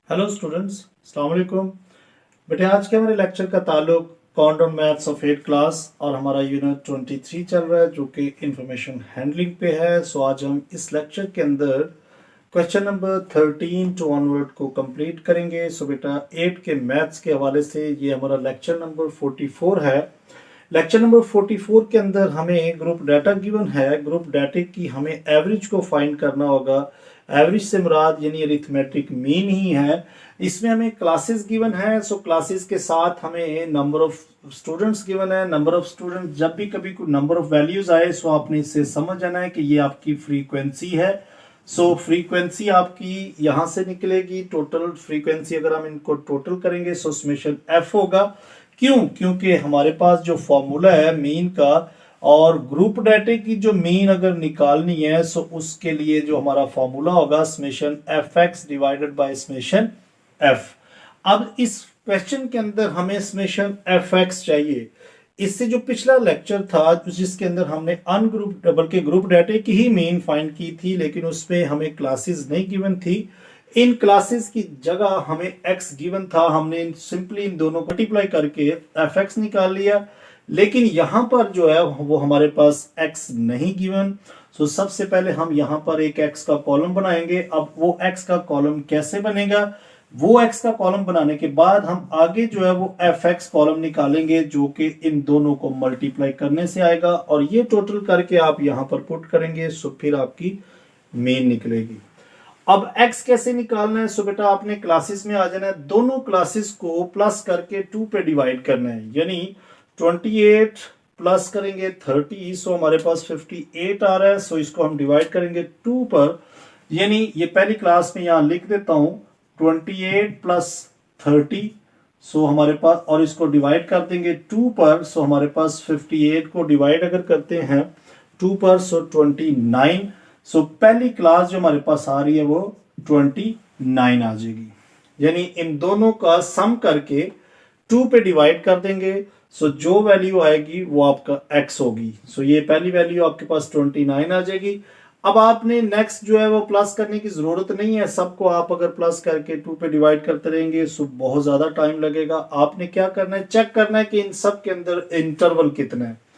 Hello students, अस्सलाम वालेकुम। बेटे आज के हमारे लेक्चर का ताल्लुक काउंटडाउन मैथ्स ऑफ 8 क्लास और हमारा यूनिट 23 चल रहा है जो कि इंफॉर्मेशन हैंडलिंग पे है। सो आज हम इस लेक्चर के अंदर क्वेश्चन नंबर 13 टू ऑनवर्ड को कंप्लीट करेंगे। सो बेटा 8 के मैथ्स के हवाले से ये हमारा लेक्चर नंबर 44 है। लेक्चर नंबर 44 के अंदर हमें ग्रुप डाटा गिवन है। ग्रुप डाटा की हमें एवरेज को फाइंड करना होगा। एवरेज से मुराद यानी अरिथमेटिक मीन ही है। इसमें हमें क्लासेस गिवन है। सो क्लासेस के साथ हमें नंबर ऑफ स्टूडेंट्स गिवन है। नंबर ऑफ स्टूडेंट जब भी कभी कोई नंबर ऑफ वैल्यूज आए सो आपने इससे समझ जाना है कि ये आपकी फ्रीक्वेंसी है। सो फ्रीक्वेंसी आपकी यहां से निकलेगी। टोटल फ्रीक्वेंसी अगर हम इनको टोटल करेंगे सो समेशन एफ होगा। क्यों? क्योंकि हमारे पास जो फॉर्मूला है मीन का और ग्रुप डाटा की जो मीन अगर निकालनी है सो उसके लिए जो हमारा फॉर्मूला होगा summation F x divided by summation F. अब इस क्वेश्चन के अंदर हमें समेशन एफ एक्स चाहिए। इससे जो पिछला लेक्चर था जिसके अंदर हमने अनग्रुप बल्कि ग्रुप डाटा की ही मीन फाइंड की थी लेकिन उसमें हमें क्लासेस नहीं गिवन थी। इन क्लासेस की जगह हमें एक्स गिवन था। हमने सिंपली इन दोनों को मल्टीप्लाई करके एफ एक्स निकाल लिया। लेकिन यहां पर जो है वो हमारे पास x नहीं गिवन। सो सबसे पहले हम यहां पर एक x का कॉलम बनाएंगे। अब वो x का कॉलम कैसे बनेगा? वो x का कॉलम बनाने के बाद हम आगे जो है वो fx कॉलम निकालेंगे जो कि इन दोनों को मल्टीप्लाई करने से आएगा और ये टोटल करके आप यहां पर पुट करेंगे सो फिर आपकी मीन निकलेगी। अब x कैसे निकालना है? सो बेटा आपने क्लासेस में आ जाना है। दोनों क्लासेस को प्लस करके 2 पे डिवाइड करना है। यानी 28 प्लस करेंगे 30 सो हमारे पास 58 आ रहा है। सो इसको हम डिवाइड करेंगे 2 पर। यानी ये पहली क्लास में यहां लिख देता हूं 28 प्लस 30 सो हमारे पास और इसको डिवाइड कर देंगे 2 पर। सो हमारे पास 58 को डिवाइड अगर करते हैं 2 पर सो 29। सो पहली क्लास जो हमारे पास आ रही है वो 29 आ जाएगी। यानी इन दोनों का सम करके 2 पे डिवाइड कर देंगे। सो जो वैल्यू आएगी वो आपका x होगी। सो ये पहली वैल्यू आपके पास 29 आ जाएगी। अब आपने नेक्स्ट जो है वो प्लस करने की जरूरत नहीं है। सबको आप अगर प्लस करके 2 पे डिवाइड करते रहेंगे सो बहुत ज्यादा टाइम लगेगा। आपने क्या करना है, चेक करना है कि इन सब के अंदर इंटरवल कितना है।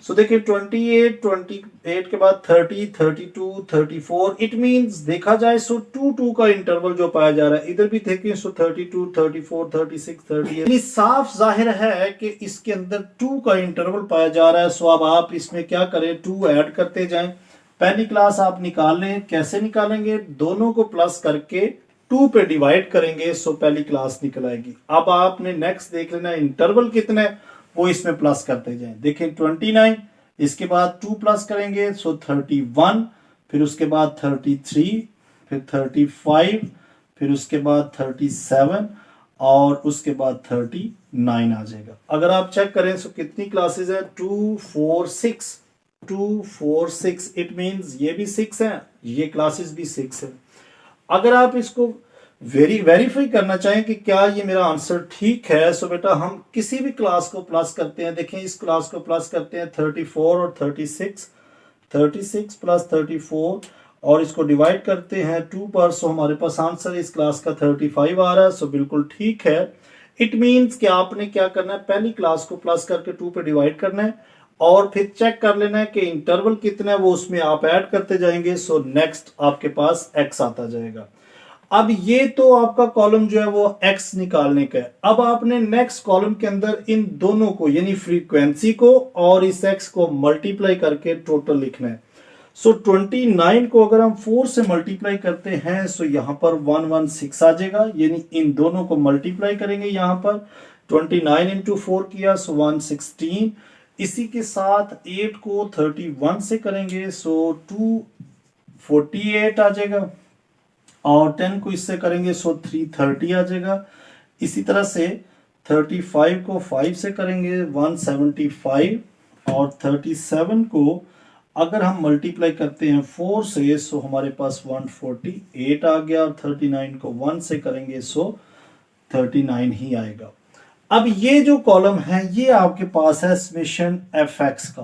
सो देखिए 28 के बाद 30, 32, 34 इट मींस देखा जाए सो 2 का इंटरवल जो पाया जा रहा है। इधर भी देखें सो 32, 34, 36, 38 साफ जाहिर है कि इसके अंदर 2 का इंटरवल पाया जा रहा है। सो अब आप इसमें क्या करें, 2 ऐड करते जाएं। पहली क्लास आप निकाल लें। कैसे निकालेंगे? दोनों को प्लस करके 2 पे डिवाइड करेंगे सो पहली क्लास निकल आएगी। अब आपने नेक्स्ट देख लेना इंटरवल कितना है वो इसमें प्लस करते जाएं। देखें 29 इसके बाद 2 प्लस करेंगे सो 31 फिर उसके बाद 33 फिर 35 फिर उसके बाद 37 और उसके बाद 39 आ जाएगा। अगर आप चेक करें सो कितनी क्लासेस है 2 4 6 2 4 6 इट मींस ये भी 6 है, ये क्लासेस भी 6 है। अगर आप इसको वेरीफाई करना चाहें कि क्या ये मेरा आंसर ठीक है सो बेटा हम किसी भी क्लास को प्लस करते हैं। देखें इस क्लास को प्लस करते हैं 34 और 36 प्लस 34 और इसको डिवाइड करते हैं 2 पर। सो हमारे पास आंसर इस क्लास का 35 आ रहा है। सो बिल्कुल ठीक है। इट मींस कि आपने क्या करना है, पहली क्लास को प्लस करके 2 पे डिवाइड करना है और फिर चेक कर लेना है कि इंटरवल कितना है वो उसमें आप ऐड करते जाएंगे। सो नेक्स्ट आपके पास x आता जाएगा। अब ये तो आपका कॉलम जो है वो x निकालने का है। अब आपने नेक्स्ट कॉलम के अंदर इन दोनों को यानी फ्रीक्वेंसी को और इस x को मल्टीप्लाई करके टोटल लिखना है। सो 29 को अगर हम 4 से मल्टीप्लाई करते हैं सो यहां पर 116 आ जाएगा। यानी इन दोनों को मल्टीप्लाई करेंगे यहां पर 29 इंटू 4 किया सो 116। इसी के साथ 8 को 31 से करेंगे सो 248 आ जाएगा और 10 को इससे करेंगे सो 330 आ जाएगा। इसी तरह से 35 को 5 से करेंगे 175 और 37 को अगर हम मल्टीप्लाई करते हैं 4 से सो हमारे पास 148 आ गया और 39 को 1 से करेंगे सो 39 ही आएगा। अब ये जो कॉलम है ये आपके पास है समेशन एफ एक्स का।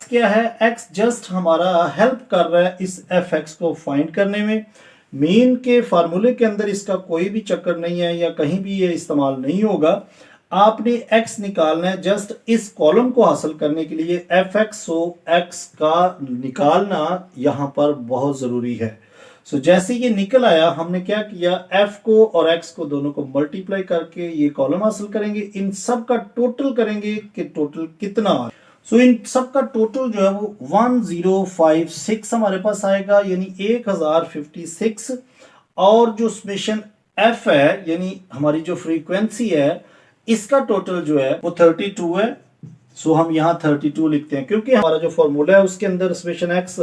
क्या है, एक्स जस्ट हमारा हेल्प कर रहा है इस एफ एक्स को फाइंड करने में। मीन के फार्मूले के अंदर इसका कोई भी चक्कर नहीं है या कहीं भी ये इस्तेमाल नहीं होगा। आपने x निकालना है जस्ट इस कॉलम को हासिल करने के लिए fx, सो x का निकालना यहाँ पर बहुत ज़रूरी है। सो जैसे ये निकल आया, हमने क्या किया, f को और x को दोनों को मल्टीप्लाई करके ये कॉलम हासिल करेंगे, इन सब का टोटल करेंगे कि टोटल कितना आ। सो इन सब का टोटल जो है वो 1056 हमारे पास आएगा, यानी 1056। और जो समेशन f है यानी हमारी जो फ्रीक्वेंसी है, इसका टोटल जो है वो 32 है। सो हम यहाँ 32 लिखते हैं क्योंकि हमारा जो फॉर्मूला है उसके अंदर summation x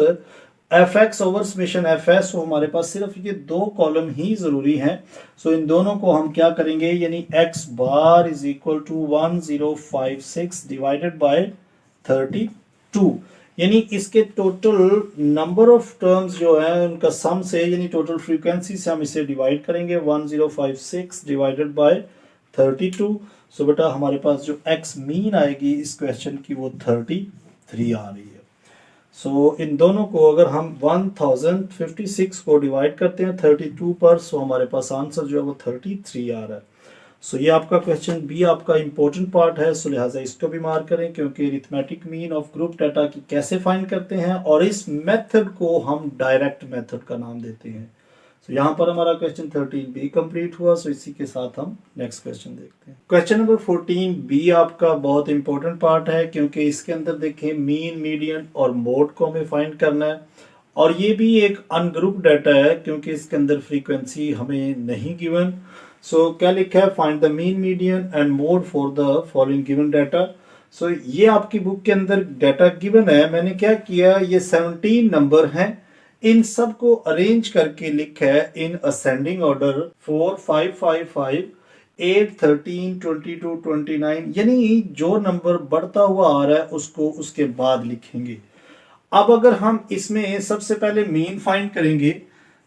fx over summation fs, सो हमारे पास सिर्फ ये दो कॉलम ही जरूरी हैं। सो इन दोनों को हम क्या करेंगे, यानी x bar is equal to 1056 divided by 32, यानी इसके टोटल नंबर ऑफ टर्म्स जो है उनका सम से, यानी टोटल फ्रीक्वेंसी से हम इसे डिवाइड करेंगे 1056 डिवाइडेड बाय 32। सो बेटा हमारे पास जो x मीन आएगी इस क्वेश्चन की वो 33 आ रही है। सो इन दोनों को अगर हम 1056 को डिवाइड करते हैं 32 पर, सो हमारे पास आंसर जो है वो 33 आ रहा है। सो ये आपका क्वेश्चन बी आपका इंपॉर्टेंट पार्ट है, सो लिहाजा इसको भी मार्क करें क्योंकि arithmetic mean of group data की कैसे फाइंड करते हैं, और इस मेथड को हम डायरेक्ट मेथड का नाम देते हैं। तो यहाँ पर हमारा क्वेश्चन 13 बी कंप्लीट हुआ। सो इसी के साथ हम नेक्स्ट क्वेश्चन देखते हैं। क्वेश्चन नंबर 14 बी आपका बहुत इंपॉर्टेंट पार्ट है क्योंकि इसके अंदर देखें मीन, मीडियन और मोड को हमें फाइंड करना है, और ये भी एक अनग्रुप डाटा है क्योंकि इसके अंदर फ्रीक्वेंसी हमें नहीं गिवन। सो क्या लिखा है, find the mean, median and mode for the following given data. So ये आपकी बुक के अंदर डाटा गिवन है। मैंने क्या किया, ये 17 नंबर हैं, इन सब को अरेंज करके लिखा है इन असेंडिंग ऑर्डर 4 5 5 5 8 13 22 29, यानी जो नंबर बढ़ता हुआ आ रहा है उसको उसके बाद लिखेंगे। अब अगर हम इसमें सबसे पहले मीन फाइंड करेंगे,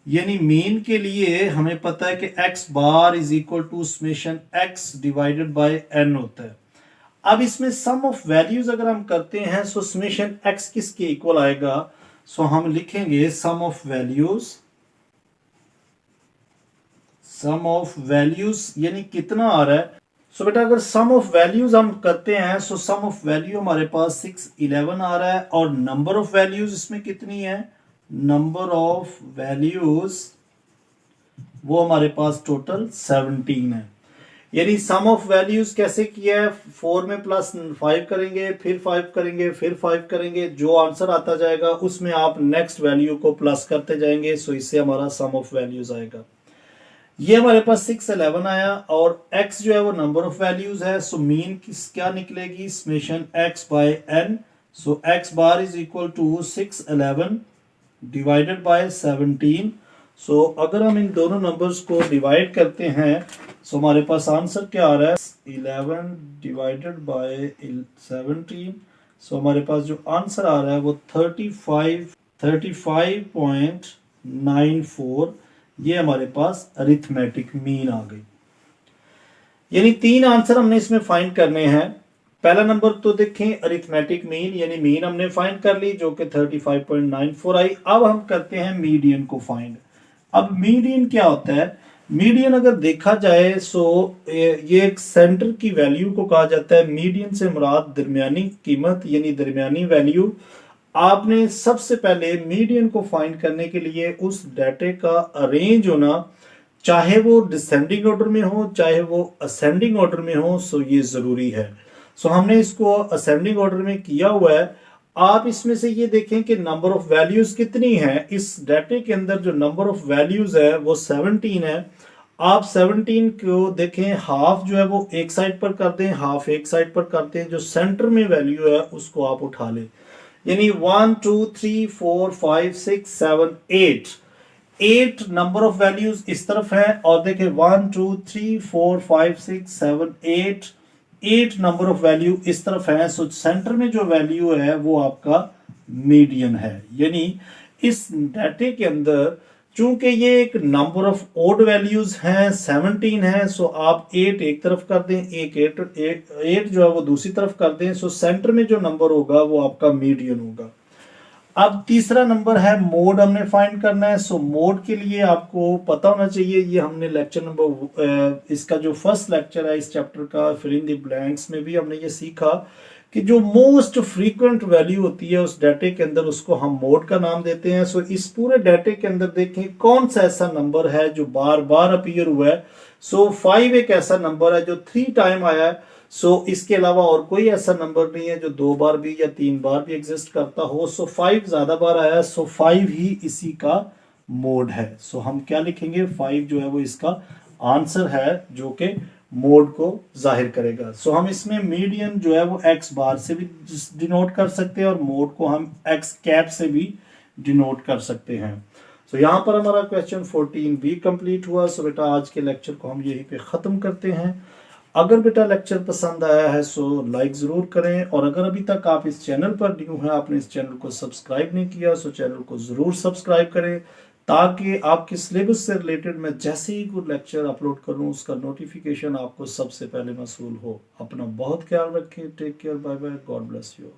यानी मीन के लिए हमें पता है कि x bar is equal to summation x divided by n होता है। अब इसमें सम ऑफ वैल्यूज अगर हम करते हैं सो समेशन x किसके इक्वल आएगा, सो हम लिखेंगे सम ऑफ वैल्यूज यानी कितना आ रहा है। सो बेटा अगर सम ऑफ वैल्यूज हम करते हैं सो सम ऑफ वैल्यू हमारे पास 611 आ रहा है, और नंबर ऑफ वैल्यूज इसमें कितनी है, नंबर ऑफ वैल्यूज वो हमारे पास टोटल 17 है। यानी सम ऑफ वैल्यूज कैसे किया है, 4 में प्लस 5 करेंगे, फिर 5 करेंगे, फिर 5 करेंगे, जो आंसर आता जाएगा उसमें आप नेक्स्ट वैल्यू को प्लस करते जाएंगे। सो इससे हमारा सम ऑफ वैल्यूज आएगा। ये हमारे पास 611 आया, और x जो है वो नंबर ऑफ वैल्यूज है। सो मीन क्या निकलेगी, summation x by n। So x bar is equal to 611 divided by 17। So अगर हम इन दोनों नंबर्स को डिवाइड करते हैं सो हमारे पास आंसर क्या आ रहा है, 11 डिवाइडेड बाय 17। सो हमारे पास जो आंसर आ रहा है वो 35.94, ये हमारे पास अरिथमेटिक मीन आ गई। यानी 3 आंसर हमने इसमें फाइंड करने हैं। पहला नंबर तो देखें अरिथमेटिक मीन, यानी मीन हमने फाइंड कर ली जो कि 35.94 आई। अब हम करते हैं मीडियन को फाइंड। अब मीडियन क्या होता है, मीडियन अगर देखा जाए सो ये एक सेंटर की वैल्यू को कहा जाता है। मीडियन से मुराद दरमियानी कीमत यानी दरमियानी वैल्यू। आपने सबसे पहले मीडियन को फाइंड करने के लिए उस डाटे का अरेंज होना, चाहे वो डिसेंडिंग ऑर्डर में हो चाहे वो असेंडिंग ऑर्डर में हो, सो ये जरूरी है। सो हमने इसको असेंडिंग ऑर्डर में किया हुआ है। आप इसमें से ये देखें कि नंबर ऑफ वैल्यूज कितनी है इस डाटे के अंदर, जो नंबर ऑफ वैल्यूज है वो 17 है। आप 17 को देखें, हाफ जो है वो एक साइड पर कर दें, हाफ एक साइड पर करते हैं, जो सेंटर में वैल्यू है उसको आप उठा लें। यानी 1 2 3 4 5 6 7 8 नंबर ऑफ वैल्यूज इस तरफ है, और देखें 1 2 3 4 5 6 7 8 नंबर ऑफ वैल्यू इस तरफ है। सो सेंटर में जो वैल्यू है वो आपका मीडियन है। यानी इस डाटे के अंदर चूंकि ये एक नंबर ऑफ ओड वैल्यूज हैं 17 है, सो आप 8 एक तरफ कर दें, एक 8 जो है वो दूसरी तरफ कर दें। सो सेंटर में जो नंबर होगा वो आपका मीडियन होगा। अब तीसरा नंबर है मोड, हमने फाइंड करना है। सो मोड के लिए आपको पता होना चाहिए, ये हमने लेक्चर नंबर इसका जो फर्स्ट लेक्चर है इस चैप्टर का फिल इन द ब्लैंक्स में भी हमने ये सीखा कि जो मोस्ट फ्रीक्वेंट वैल्यू होती है उस डाटे के अंदर उसको हम मोड का नाम देते हैं। सो इस पूरे डाटे के अंदर देखें कौन सा ऐसा नंबर है जो बार बार अपीयर हुआ है। सो 5 एक ऐसा नंबर है जो 3 टाइम आया है। सो इसके अलावा और कोई ऐसा नंबर नहीं है जो 2 बार भी या 3 बार भी एग्जिस्ट करता हो। सो 5 ज्यादा बार आया है, सो 5 ही इसी का मोड है। सो हम क्या लिखेंगे, 5 जो है वो इसका आंसर है जो कि मोड को जाहिर करेगा। सो हम इसमें मीडियन जो है वो एक्स बार से भी डिनोट कर सकते हैं और मोड को हम एक्स कैप से भी डिनोट कर सकते हैं। सो यहाँ पर हमारा क्वेश्चन 14 भी कंप्लीट हुआ। सो बेटा आज के लेक्चर को हम यहीं पे ख़त्म करते हैं। अगर बेटा लेक्चर पसंद आया है सो लाइक ज़रूर करें, और अगर अभी तक आप इस चैनल पर न्यू हैं, आपने इस चैनल को सब्सक्राइब नहीं किया, सो चैनल को ज़रूर सब्सक्राइब करें ताकि आपके सिलेबस से रिलेटेड मैं जैसे ही कोई लेक्चर अपलोड करूं उसका नोटिफिकेशन आपको सबसे पहले मसूल हो। अपना बहुत ख्याल रखें। Take care, bye bye, God bless you.